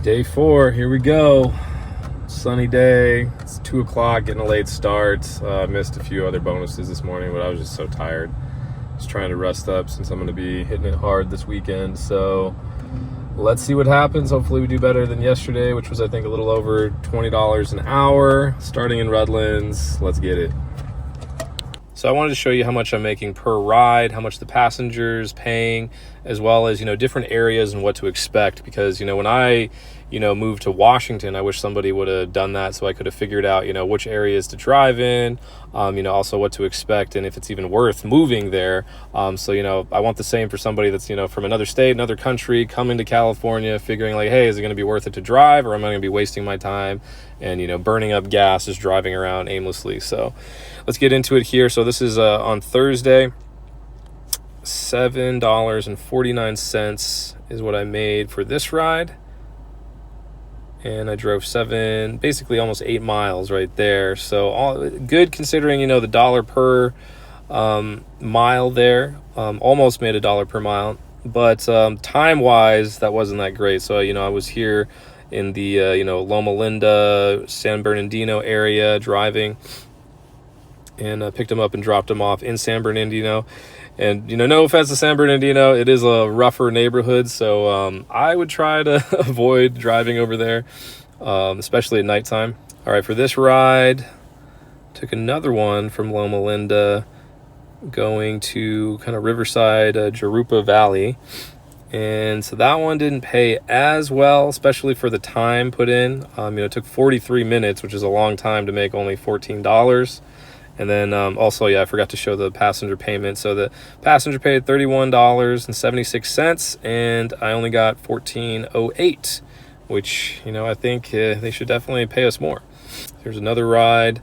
Day 4, here we go. Sunny day. It's 2 o'clock, getting a late start. Missed a few other bonuses this morning, but I was just so tired. Just trying to rest up since I'm going to be hitting it hard this weekend. So let's see what happens. Hopefully we do better than yesterday, which was I think a little over $20 an hour. Starting in Redlands, let's get it. So I wanted to show you how much I'm making per ride, how much the passenger's paying, as well as, different areas and what to expect. Because, when I, moved to Washington, I wish somebody would have done that so I could have figured out, which areas to drive in, also what to expect and if it's even worth moving there. So, I want the same for somebody that's, from another state, another country, coming to California, figuring like, hey, is it going to be worth it to drive, or am I going to be wasting my time and, burning up gas just driving around aimlessly? So let's get into it here. So this is on Thursday. $7.49 is what I made for this ride. And I drove basically almost 8 miles right there. So all good considering, the dollar per mile there. Almost made $1 per mile. But time-wise, that wasn't that great. So, I was here in the, Loma Linda, San Bernardino area driving. And picked him up and dropped him off in San Bernardino. And, no offense to San Bernardino, it is a rougher neighborhood, so I would try to avoid driving over there, especially at nighttime. All right, for this ride, took another one from Loma Linda, going to kind of Riverside, Jurupa Valley. And so that one didn't pay as well, especially for the time put in. It took 43 minutes, which is a long time to make only $14. And then also, I forgot to show the passenger payment. So the passenger paid $31.76, and I only got $14.08, which, I think they should definitely pay us more. Here's another ride.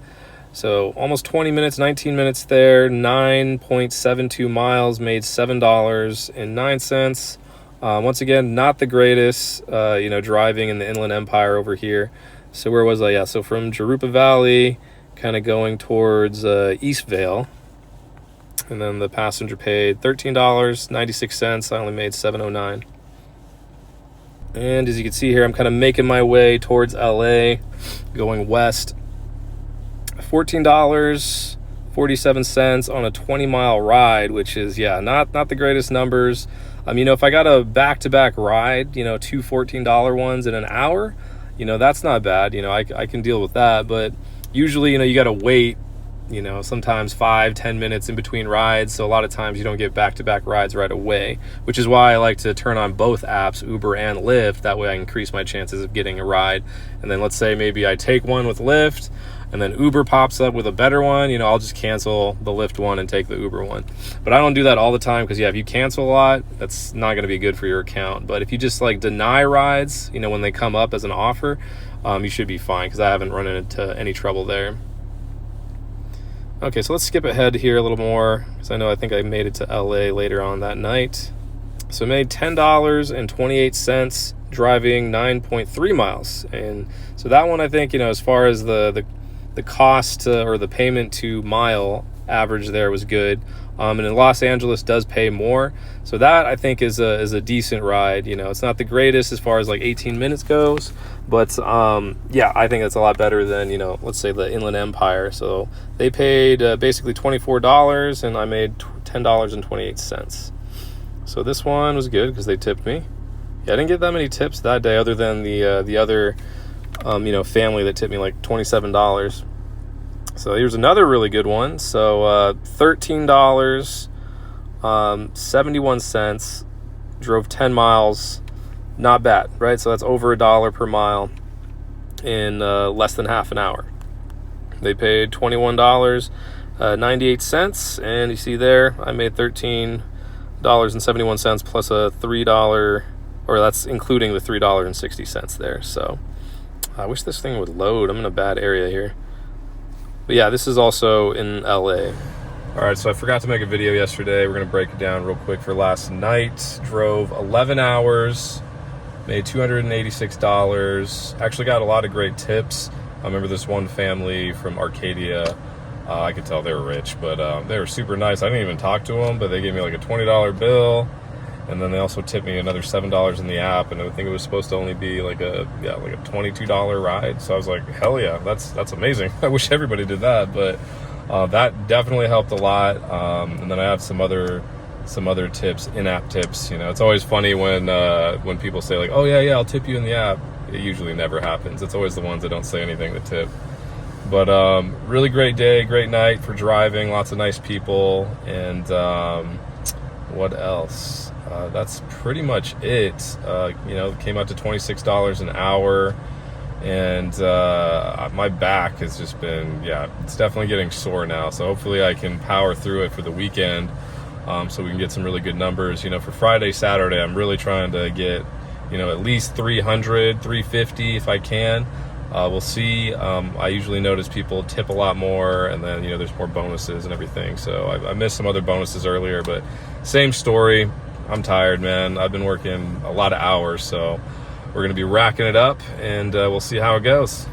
So almost 20 minutes, 19 minutes there, 9.72 miles, made $7.09. Once again, not the greatest, driving in the Inland Empire over here. So where was I? Yeah, so from Jurupa Valley, kind of going towards Eastvale, and then the passenger paid $13.96. I only made $7.09. And as you can see here, I'm kind of making my way towards LA, going west. $14.47 on a 20-mile ride, which is not the greatest numbers. If I got a back-to-back ride, two $14 ones in an hour, that's not bad. I can deal with that, but usually, you got to wait, sometimes 5-10 minutes in between rides. So a lot of times you don't get back-to-back rides right away, which is why I like to turn on both apps, Uber and Lyft. That way I increase my chances of getting a ride. And then let's say maybe I take one with Lyft and then Uber pops up with a better one, I'll just cancel the Lyft one and take the Uber one. But I don't do that all the time because, if you cancel a lot, that's not going to be good for your account. But if you just deny rides, when they come up as an offer, you should be fine because I haven't run into any trouble there. Okay, so let's skip ahead here a little more because I think I made it to LA later on that night. So I made $10.28 driving 9.3 miles. And so that one, I think, as far as the cost or the payment to mile average there was good. And in Los Angeles does pay more. So that I think is a decent ride. It's not the greatest as far as 18 minutes goes, but I think that's a lot better than, let's say the Inland Empire. So they paid basically $24 and I made $10.28. So this one was good because they tipped me. I didn't get that many tips that day other than the other family that tipped me $27. So here's another really good one. So $13.71, drove 10 miles. Not bad, right? So that's over $1 per mile in less than half an hour. They paid $21.98, and you see there I made $13.71 plus a $3, or that's including the $3.60 there. So I wish this thing would load. I'm in a bad area here. But this is also in LA. All right, so I forgot to make a video yesterday. We're going to break it down real quick for last night. Drove 11 hours, made $286. Actually got a lot of great tips. I remember this one family from Arcadia. I could tell they were rich, but they were super nice. I didn't even talk to them, but they gave me a $20 bill. And then they also tipped me another $7 in the app, and I think it was supposed to only be like a $22 ride. So I was like, hell yeah, that's amazing. I wish everybody did that, but that definitely helped a lot. And then I have some other tips, in-app tips. It's always funny when people say like, oh yeah, I'll tip you in the app. It usually never happens. It's always the ones that don't say anything that tip. But really great day, great night for driving. Lots of nice people, and what else? That's pretty much it. Came out to $26 an hour, and my back has just been, it's definitely getting sore now. So hopefully I can power through it for the weekend, so we can get some really good numbers. For Friday, Saturday, I'm really trying to get, at least 300, 350 if I can. We'll see. I usually notice people tip a lot more, and then there's more bonuses and everything. So I missed some other bonuses earlier, but same story. I'm tired, man. I've been working a lot of hours, so we're gonna be racking it up, and we'll see how it goes.